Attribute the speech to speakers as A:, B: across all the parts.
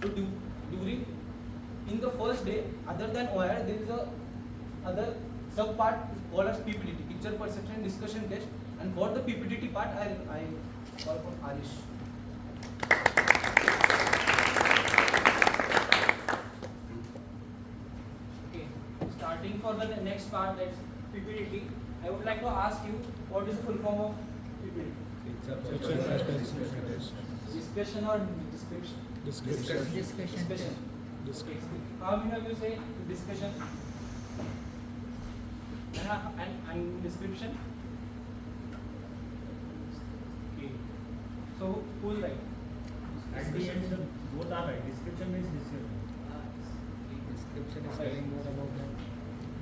A: So during in the first day, other than OIR, there is a other sub part called as PPDT, picture perception discussion test, and for the PPDT part, I call upon Arish. Okay, starting for the next part, that's PPDT. I would like to ask you, what is the full form of PPDT? Discussion or description? Discussion. Okay. How many of you say discussion and description? Okay. So who's right?
B: At the end, both are right. Description means description.
C: Description is telling more about that.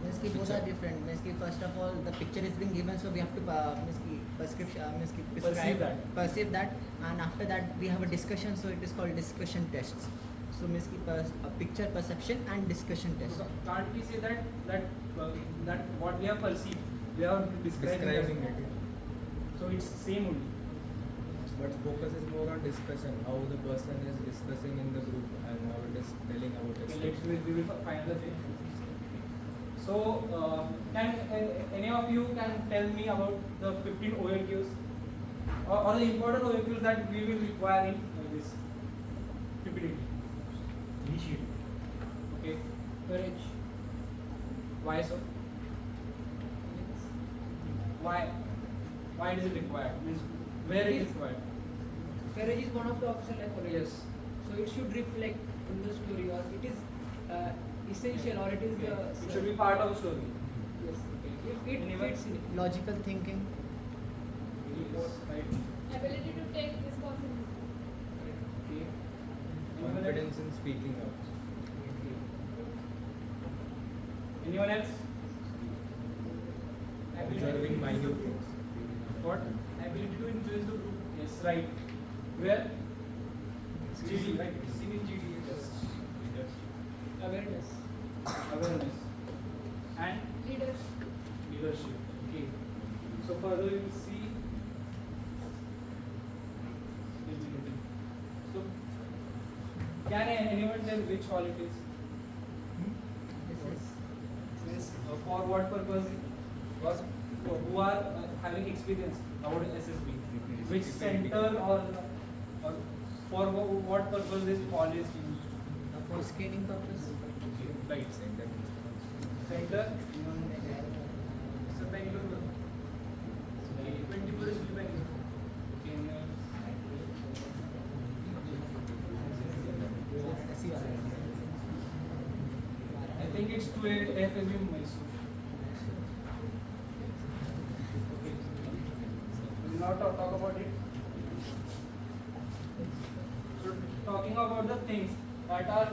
C: Both are different. First of all, the picture is being given, so we have to perceive that, and after that we have a discussion, so it is called discussion tests. So picture perception and discussion test.
A: So can't we say that what we have perceived, we are describing it? So it's same only.
D: But focus is more on discussion, how the person is discussing in the group and how it is telling about it.
A: Okay, we will find the thing. So, can any of you can tell me about the 15 OAQs or the important OAQs that we will require in this PPDT?
B: Initiate.
A: Okay. Courage. Why so? Why is it required? Means where it is required?
E: Courage is one of the official life qualities.
A: Yes.
E: So it should reflect in the story, or it is essential, or it is the.
A: It should be part of the story.
E: Yes. If it
A: Anyone?
E: fits in it.
C: Logical thinking.
A: Right.
F: Ability to take responsibility.
A: Okay.
D: Confidence in speaking out.
A: Anyone else?
D: Observing minute things.
A: What? Ability to influence the group. Yes, right. Where? GD, right? Sing in GD. Yes.
E: Awareness.
A: Awareness. And
F: Leadership.
A: leadership. Okay. So further you will see. So can anyone tell which qualities? Means for what purpose? Because who are having experience about SSB? Which center or for what purpose this policy is used?
C: For scanning purpose.
A: Right.
D: Center.
A: Center. So Bangalore. 24 is Bangalore. I think it's to FSB Mysore. Okay. We will not talk about it. So talking about the things that are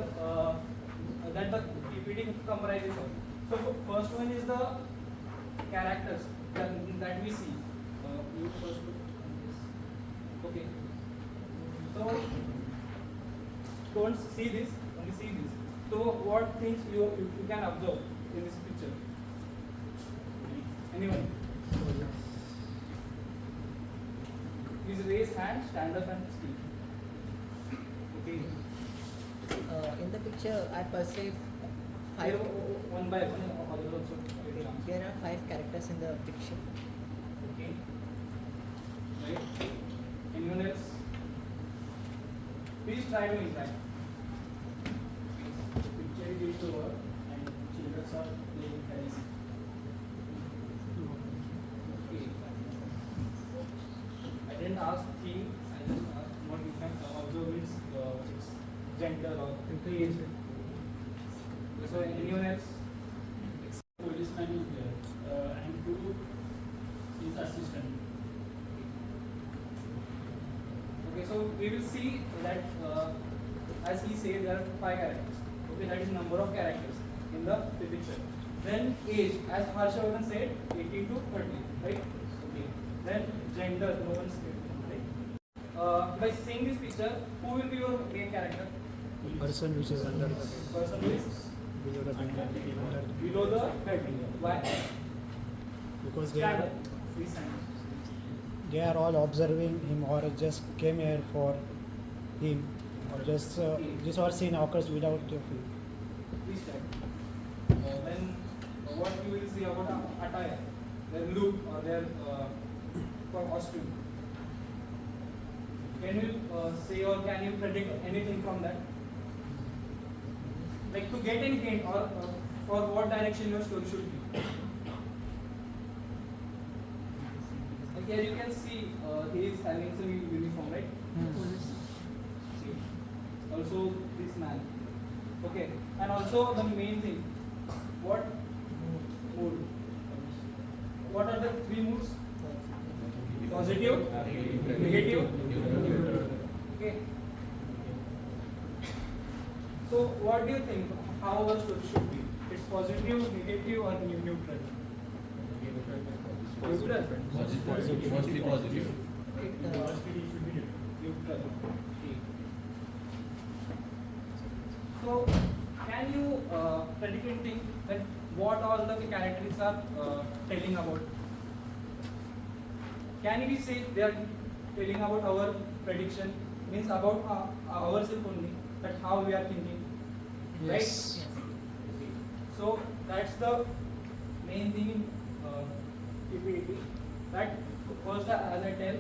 A: that the PPT comprises of. So first one is the characters that we see. You first look at this. Okay. So don't see this, only see this. So what things you can observe in this picture? Anyone? Please raise hand, stand up and speak. Okay.
C: In the picture, I perceive
A: Here,
C: 5.
A: one by one, other also.
C: There are 5 characters in the picture.
A: Okay. Right. Anyone else? Please try to interact. Picture is to work and children are playing tennis. Okay. I didn't ask theme, I just asked what you can observe its gender or age. So anyone else?
B: Policeman is there and two is assistant.
A: Okay, so we will see that as he said, there are 5 characters. Okay, that is number of characters in the picture. Then age, as Harshavardhan said, 18 to 30, right? Okay. Then gender, no one said, right? By seeing this picture, who will be your main character?
G: Person which is under the
A: Person who is
G: below the bed.
A: below the bed. Why?
G: Because they
A: Stand
G: are,
A: up. Please stand up.
G: they are all observing him or just came here for him, or just this or scene occurs without your feel.
A: Please check. Then what you will see about attire, their look or their costume. Can you say or can you predict anything from that? Like to get any hint or for what direction your story should be. Like here you can see he is having some uniform, right? See. Also this man. Okay, and also the main thing. What mood? What are the three moods? Positive, negative. Okay. So what do you think? How our story should be? It's positive, negative, or neutral? Neutral.
H: Mostly positive.
A: Neutral. Okay. So can you predict anything that what all the characters are telling about? Can we say they are telling about our prediction? Means about ourselves only, that how we are thinking, right?
C: Yes.
A: So that's the main thing in PPDT. That first, as I tell,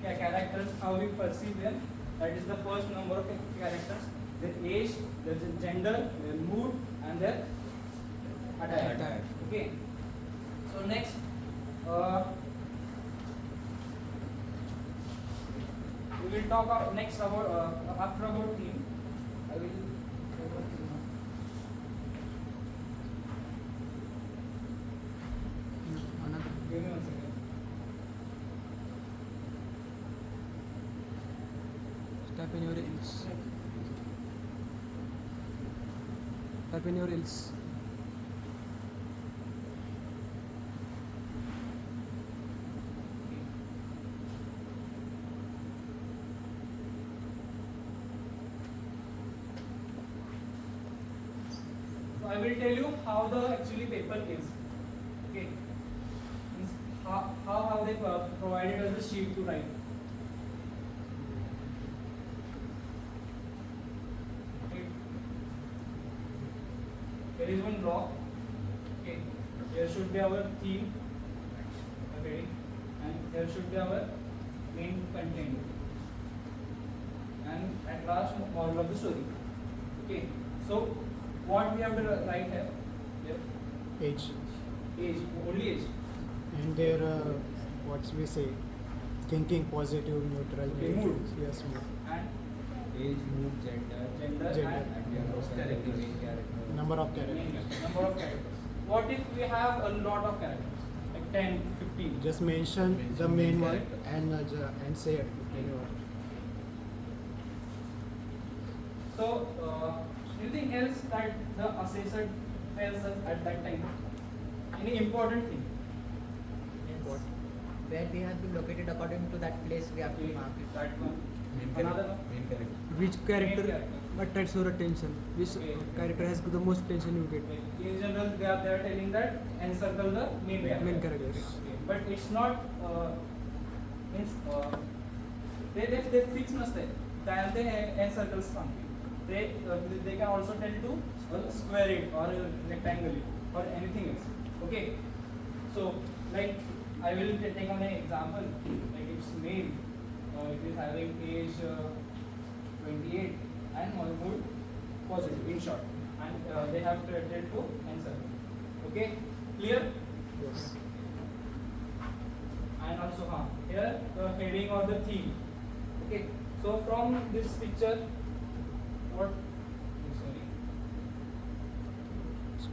A: characters, how we perceive them. That is the first number of characters. Their age, their gender, their mood, and their attire. Okay. So next, we will talk next about after about theme. I will. Give me 1 second.
I: Tap in your reels. Tap in your reels.
A: So I will tell you how the actually paper is. Okay. Means how have they provided us the sheet to write. Okay. There is one block. Okay. There should be our theme. Okay. And there should be our main content. And at last, moral of the story. Okay. So what we have to write here?
G: Age.
A: Age, only age.
G: And their what we say, thinking, positive, neutral.
A: Okay, mood.
G: Yes, mood.
A: And
D: Age, mood, gender,
A: gender,
G: Gender.
A: and
D: and also the main character.
G: Number of characters.
A: number of characters. What if we have a lot of characters, like 10, 15?
G: Just mention the main one and say it. Anyone.
A: So, anything else that the assessor tells us at that time? Any important thing?
C: Yes. Where we have been located according to that place, we have to mark it.
A: That one.
H: Main
A: Another
H: character.
A: one.
H: Main character.
I: Which
A: Main
I: character
A: character.
I: attracts your attention? Which
A: Okay.
I: character has the most attention you get?
A: In general, they are telling that encircle the main character.
I: Main characters.
A: Okay. But it's not means they fix नसते त्याला ते encircles सांगते. They can also tell to square it or rectangle it or anything else. Okay. So like I will take on an example. Like it's male. It is having age 28 and mood positive in short, and they have to tell to encircle. Okay. Clear?
G: Yes.
A: And also here the heading or the theme. Okay, so from this picture,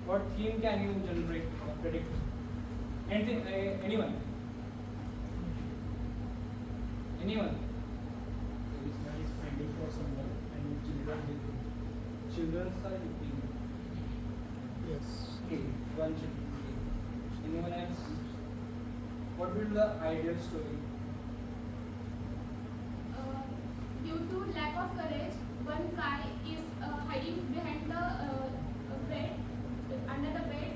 A: what theme can you generate or predict? Anything, anyone?
B: This man is finding for someone and children with him.
A: Children's are theme.
G: Yes.
A: Okay, one should. Anyone else? What will be the ideal story?
F: Due to lack of courage, one guy is hiding behind the bed, under the bed,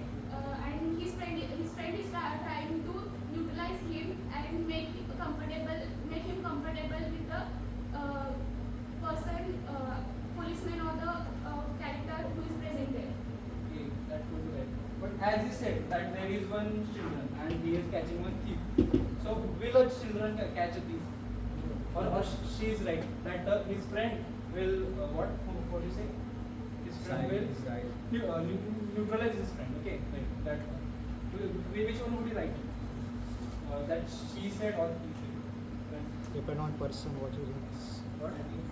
F: and his friend is trying to utilize him and make him comfortable with the person
A: as he said that there is one children and he is catching one thief. So will a children catch a thief? Or she is right that his friend will what do you say? His friend will neutralize his friend. Okay, right. That which one would be right? That she said or he said? Right.
G: Depend on person what you think.
A: What?
B: I think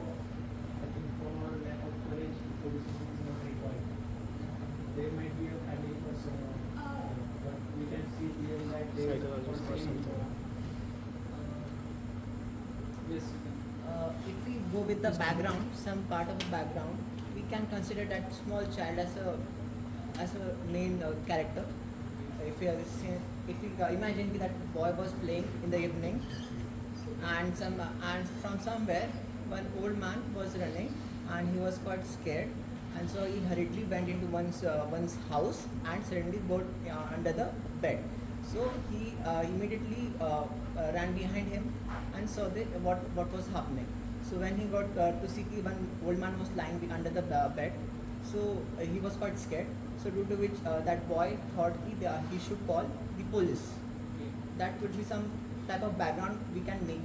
B: for lack of courage, police is not required. There might be a family person, but we can see here that they
G: Psychologist or something.
A: Yes, you can.
C: If we go with the background, some part of the background, we can consider that small child as a main character. If we imagine that boy was playing in the evening, and from somewhere one old man was running, and he was quite scared, and so he hurriedly went into one's house and suddenly got under the bed. So he immediately ran behind him and saw what was happening. So when he got to see one old man was lying under the bed, so he was quite scared. So due to which that boy thought he should call the police.
A: Okay.
C: That would be some type of background we can make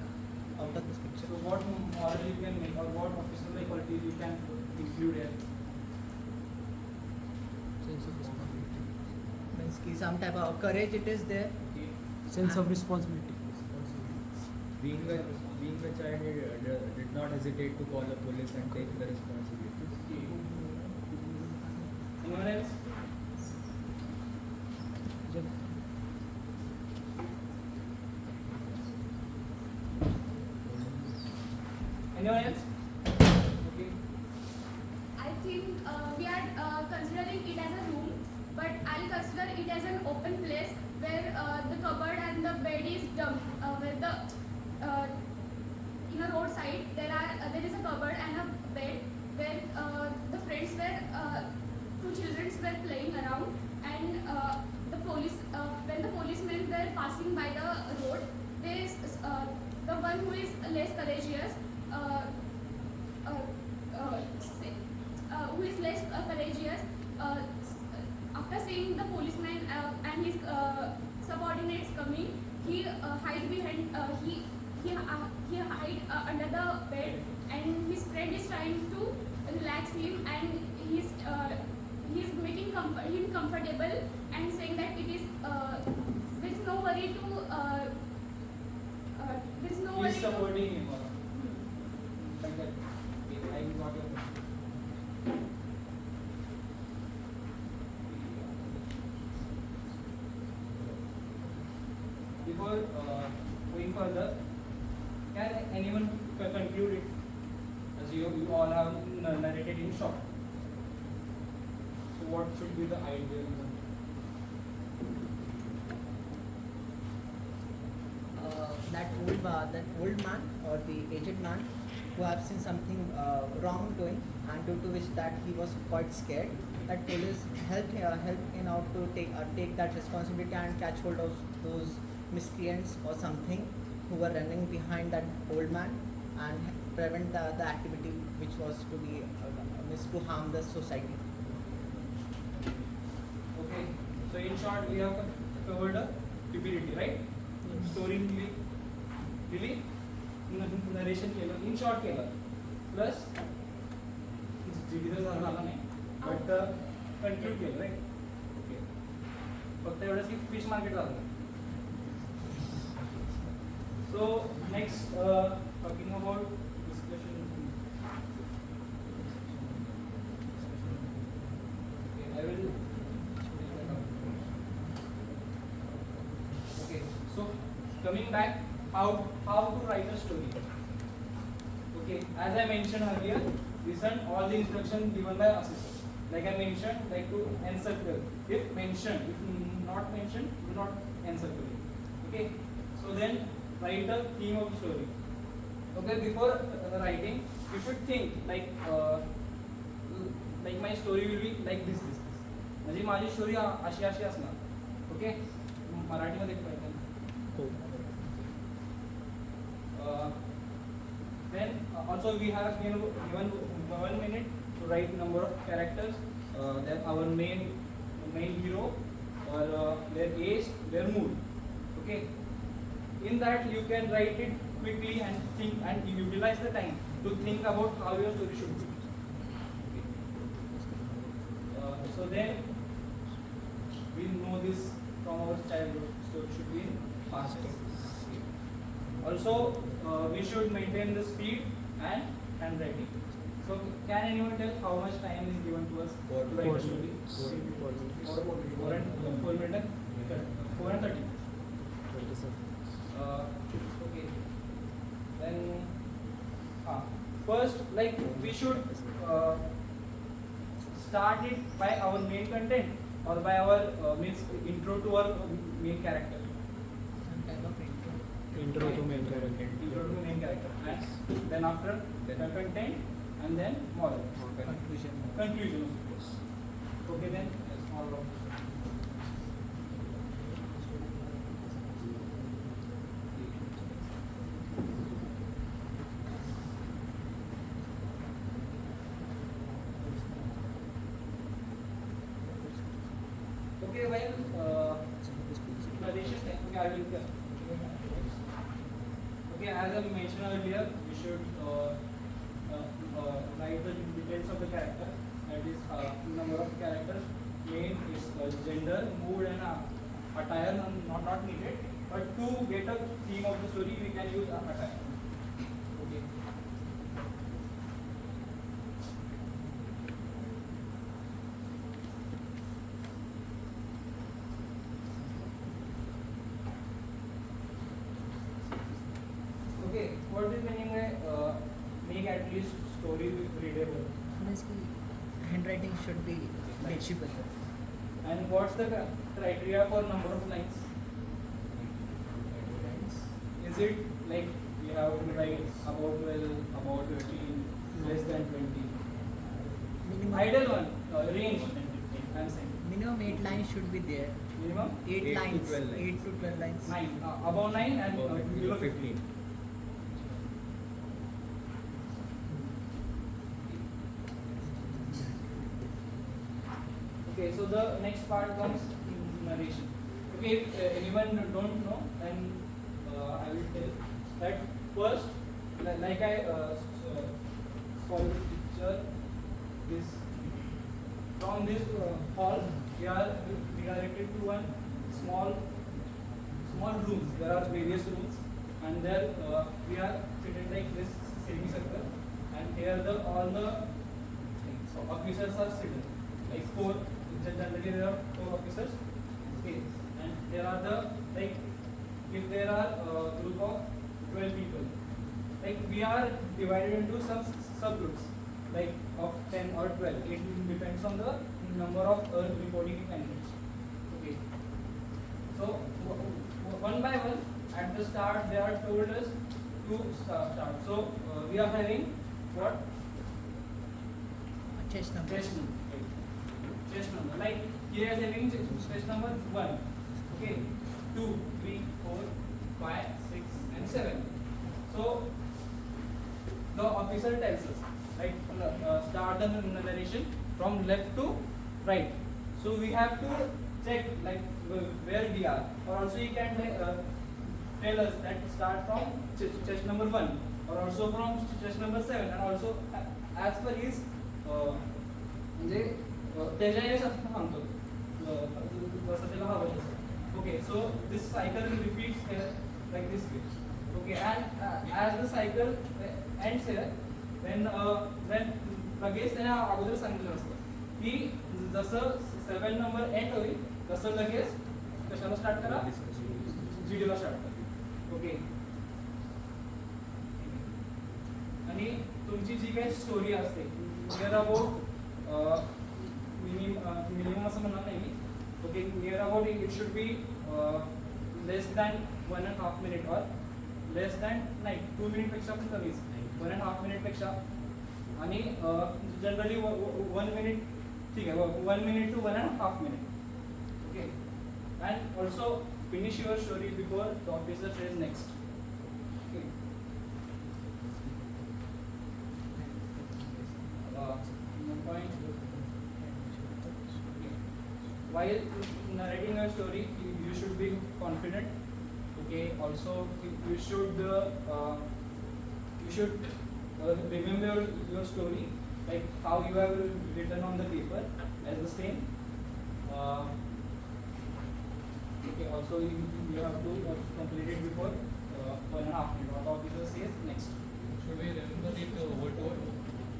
C: out of this picture.
A: So what moral you can make or what official qualities you can include here?
I: Sense of responsibility.
C: Means ki some type of courage it is there.
A: Okay.
I: Sense of responsibility.
D: Being a child, he did not hesitate to call the police and take the responsibility.
A: Okay. Anyone else? Anyone else? Okay.
F: I think we are considering it as a room, but I'll consider it as an open place where the cupboard and the bed is dumped. Where the in a roadside there is a cupboard and a bed where the friends were two children were playing around, and when the policemen were passing by the road, the one who is less courageous. Who is less courageous, after seeing the policeman and his subordinates coming, he hides behind he hide under the bed, and his friend is trying to relax him, and he's making him comfortable and saying that it is there is no worry to there is no worry
A: He's
F: to
A: supporting him. Like that. Okay, I got your point. Before going further, can anyone conclude it? As you all have narrated in short. So what should be the ideal?
C: That old man or the aged man who have seen something wrong doing, and due to which that he was quite scared, that police helped him out to take that responsibility and catch hold of those miscreants or something who were running behind that old man and prevent the activity which was to be to harm the society.
A: Okay. So in short, we have covered a PPDT, right? Story really narration केलं, in short केलं, plus जिगितर झाला नाही, but conclude केलं, right? Okay. फक्त एवढंच की fish market झालं. So next, talking about discussion. Okay, I will. Okay, so coming back, how to write a story. Okay, as I mentioned earlier, listen all the instructions given by assessor. Like I mentioned, like to encircle. If mentioned, if not mentioned, do not encircle it. Okay, so then write the theme of the story. Okay, before writing, you should think like my story will be like this. म्हणजे माझी story अशी असणार. Okay, मराठीमध्ये then also we have given 1 minute to write number of characters. Then our main hero, or their age, their mood. Okay. In that you can write it quickly and think and utilize the time to think about how your story should be. So then we know this from our childhood. Story should be in fast. Also, we should maintain the speed and handwriting. So, can anyone tell how much time is given to us to write a story? 4 minutes. 4 and 30. Okay. Then, first, like we should start it by our main content or by our means intro to our main character.
C: Some kind of intro.
G: Intro to main character.
A: Intro to main character. And then after the content and then moral.
C: Conclusion.
A: Conclusion of course. Okay then, yes, moral of the story. Okay, well, I will. Okay, as I mentioned earlier, we should write the details of the character. That is, number of characters. Main is gender, mood, and attire. Not needed, but to get a theme of the story, we can use attire. Okay. Okay, what is meaning by make at least story readable?
C: Basically, handwriting should be legible.
A: And what's the criteria for number of lines? Is it like we have to write about 12, about 13, less than 20?
C: Minimum,
A: Ideal one, range, I'm saying.
C: minimum 8 lines should be there.
A: Minimum
C: 8
D: 8 to
C: lines.
D: 12 lines.
C: 8 to 12 lines.
A: 9, above 9 and below 15. Okay, so the next part comes narration. Okay, if anyone don't know, then I will tell that first, like I saw the picture, this from this hall, we are redirected to one small rooms. There are various rooms, and there we are seated like this semicircle, and here all the officers are seated, like 4. Generally there are 4 officers. Okay, and there are the like if there are a group of 12 people, like we are divided into some subgroups, like of 10 or 12. It depends on the number of reporting candidates. Okay, so one by one at the start they are told us to start. So we are having what?
C: Chest number.
A: Chest number. Like here is having chest number 1. Okay. 2, 3, 4, 5, 6, and 7. So the officer tells us, like start the narration from left to right. So we have to check like where we are, or also he can tell us that start from chest number 1, or also from chest number 7, and also as per his okay, so this cycle repeats here like this way. Okay, and as the cycle ends here, then लगेच त्याने अगोदर सांगितलं असतं की जसं 7 number and होईल तसं लगेच कशाला स्टार्ट करा, व्हिडिओला स्टार्ट करा. ओके, आणि तुमची जी काही स्टोरी असते नियर अबाउट मिनिमम असं म्हणणार नाही मी. Okay, near about it should be less than 1.5 minute और लेस दॅन नाही 2 मिनिट पेक्षा पण कमीच, 1.5 मिनिट पेक्षा. आणि जनरली 1 मिनिट ठीक आहे, 1 minute to 1.5 minute. Okay, and also finish your story before the officer says next. Okay, point. while narrating a story, you should be confident. Okay. Also, you should remember your story, like how you have written on the paper as the same. Okay. Also, you have to complete it before 1.5 minutes. What the officer says next.
H: Should we remember it word to word?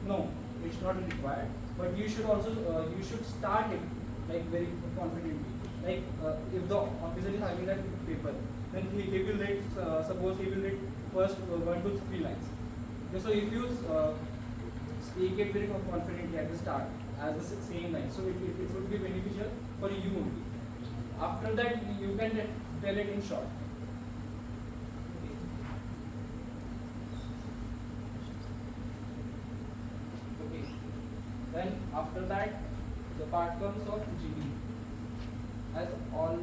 A: No, it's not required. But you should also you should start it like very confidently. Like if the officer is having that paper, then he will read. Suppose he will read first 1 to 3 lines. Okay, so if you speak it very confidently at the start as the same line, so it would be beneficial for you only. After that, you can tell it in short. Okay. Then after that, the part comes of GD. As all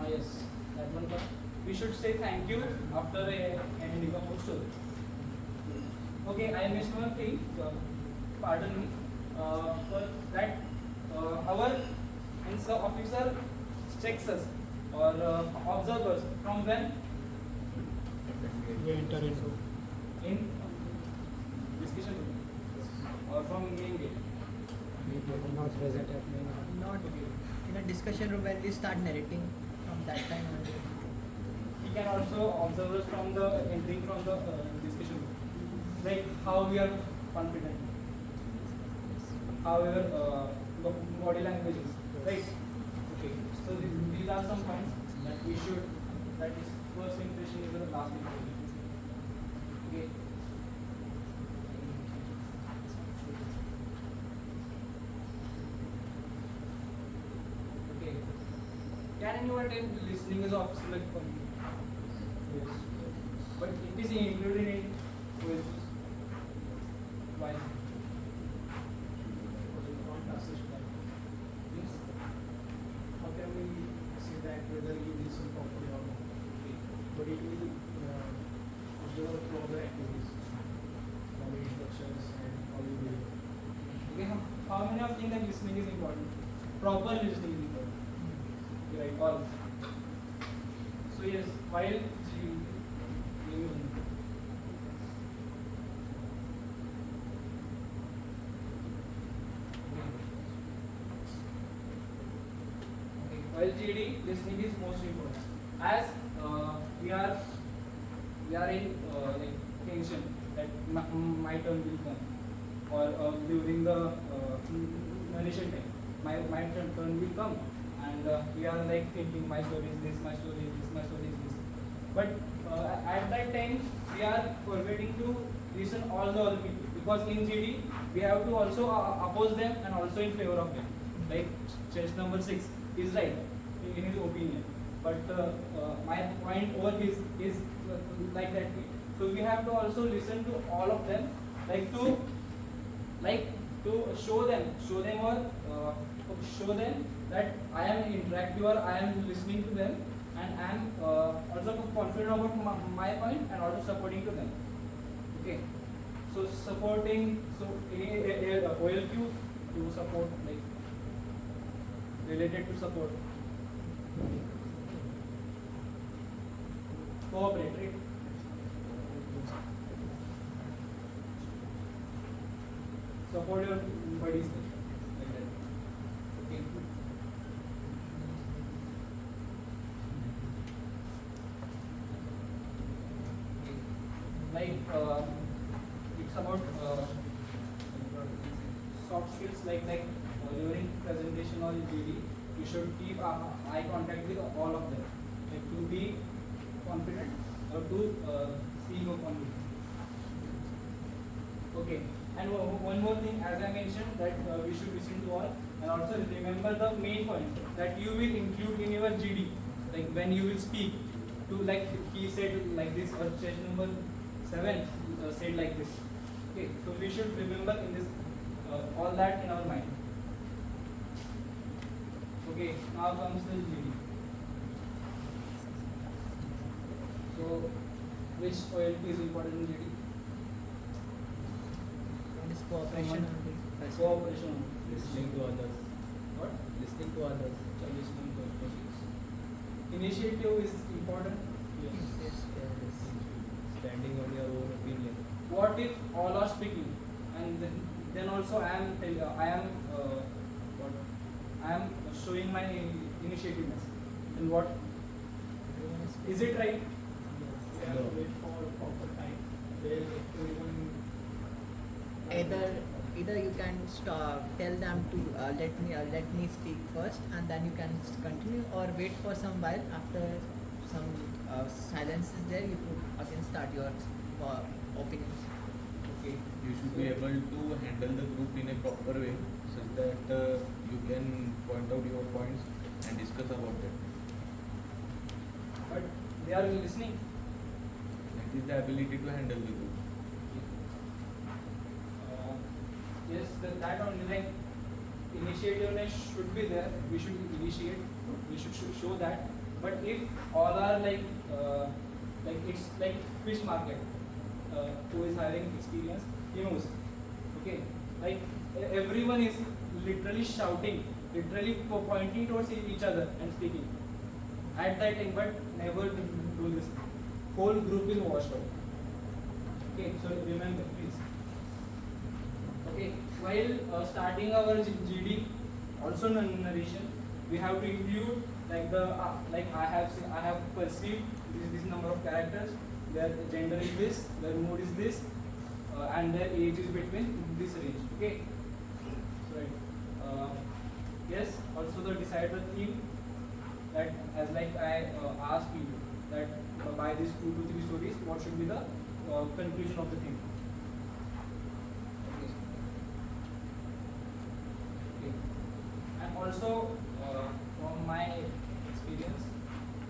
A: yes, that one comes. We should say thank you after ending a whole story. Okay, I missed one thing. So pardon me. For that, our officer checks us or observers from when
G: We enter into
A: in discussion room or from game gate.
G: not present at main.
C: Not in a discussion room when we start narrating from that time only.
A: He can also observe us from the entering from the discussion room, like how we are confident, how our body language is, right? Okay, so these are some points that we should. That is first impression is the last impression. Okay. Okay. Can anyone tell listening is officer like for you? Yes. But it is included in quizzes. Why? Yes.
B: How can we say that whether you listen properly or not? But it will observe through other activities, from instructions and how you do it.
A: Okay, how many of think that listening is important? Proper listening is important. Right, all. So yes, while while GD, listening is most important. As we are in like tension that my turn will come, or during the narration time, my turn will come, and we are like thinking my story is this, my story is this, my story is this. But at that time, we are forgetting to listen all the other people, because in GD we have to also oppose them and also in favor of them. Like chest number 6 is right in his opinion, but my point over his is like that way. So we have to also listen to all of them, like to show them that I am interactive or I am listening to them, and I am also confident about my point and also supporting to them. Okay, so supporting, so any OLQ to support, like related to support, cooperate, right? Support your buddies like that. Okay. Like it's about soft skills, like during presentation or GD, you should keep eye contact with all of them, like to be confident or to see your confidence. Okay, and one more thing, as I mentioned, that we should listen to all, and also remember the main point that you will include in your GD, like when you will speak to, like he said like this, or chest number 7 said like this. Okay, so we should remember in this all that in our mind. Okay, now comes the GD. So which OLP is important in GD?
C: This cooperation
A: Someone-
C: only.
A: Cooperation.
D: Listening to others.
A: What?
D: Listening to others.
A: So listening to others. Initiative is important.
C: Yes, yes, yes.
D: Standing on your own opinion.
A: What if all are speaking, and then also I am showing my initiativeness. Then what? Is it right?
B: We have to wait for proper time. Where everyone
C: Either you can tell them to let me speak first, and then you can continue, or wait for some while. After some silence is there, you could again start your opinions.
A: Okay.
J: You should be able to handle the group in a proper way such that you can point out your points and discuss about that.
A: But they are listening.
J: That is the ability to handle the group.
A: Yes, that only, like, initiativeness should be there. We should initiate. We should show that. But if all are like it's like fish market. Who is having experience, he knows. Okay, like everyone is literally shouting, literally pointing towards each other and speaking at that time, but never do this. Whole group is washed out. Okay, so remember, please. Okay, while starting our GD, also narration, we have to include like I have perceived this number of characters. Their gender is this, their mood is this, and their age is between this range. Okay, so right. Yes, also decide the theme. That as like I asked you that by these 2 to 3 stories, what should be the conclusion of the theme. Okay. And also from my experience,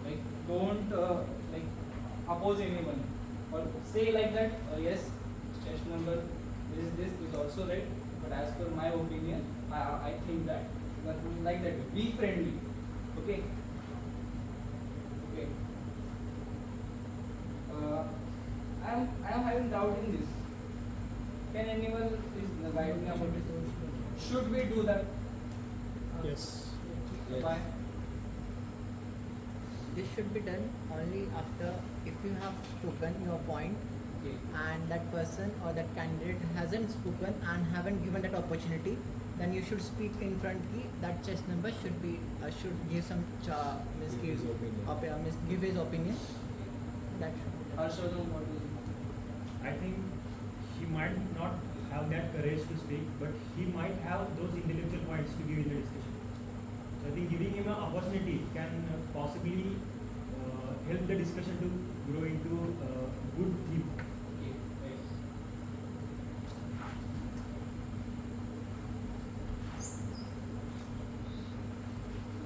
A: like don't like oppose anyone or say like that. Yes, test number this is also right, but as per my opinion, I think that like that. Be friendly. Okay. Okay. I am having doubt in this. Can anyone please guide me about it? Should we do that?
B: yes.
D: Yes.
A: Why?
C: This should be done only after if you have spoken your point,
A: Okay.
C: and that person or that candidate hasn't spoken and haven't given that opportunity, then you should speak in front. That chess number should be should give some
D: Give his opinion.
C: give his opinion. That should be done.
A: Harshvardhan, what do you think?
K: I think he might not have that courage to speak, but he might have those intellectual points to give in the discussion. So I think giving him an opportunity can possibly help the discussion to grow into a good theme.
A: Okay, right.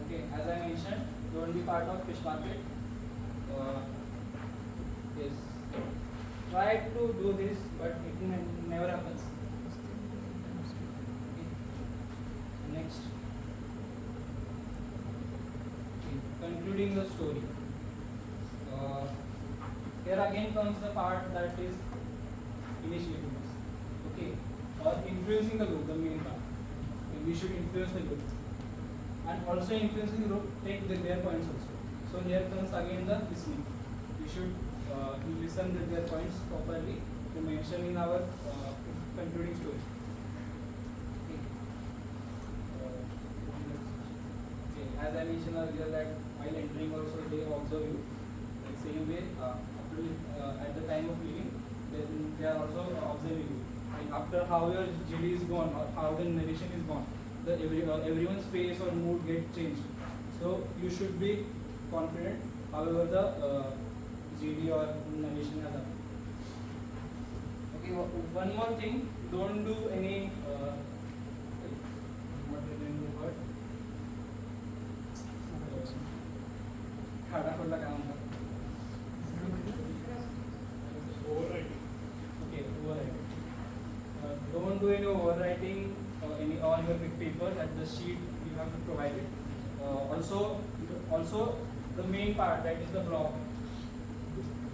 A: Okay, as I mentioned, don't be part of fish market. Yes. Try to do this, but it never happens. Okay. Next. Okay. Concluding the story. Here again comes the part that is initiativeness. Okay. Or influencing the group, the main part. Okay. We should influence the group. And also influencing the group, take their points also. So here comes again the listening. We should listen to their points properly to mention in our concluding story. Okay. Okay. As I mentioned earlier that while entering also they observe you. Like same way at the time of leaving, they are also observing you. Like after how your GD is gone or how the narration is gone, everyone's face or mood get changed. So you should be confident. However, the GD or narration has happened. Okay, one more thing. Don't do any. What remember the word? खड़ा खोला क्या होगा?
B: Overwriting.
A: Okay, overwriting. Don't do any overwriting or any on your paper at the sheet you have to provide it. Also the main part, that is the block.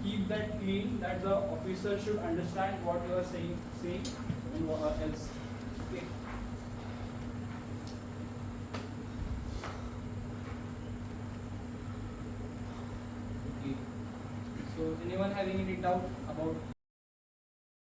A: Keep that clean, that the officer should understand what you are saying else. Okay. Okay. So anyone having any doubt about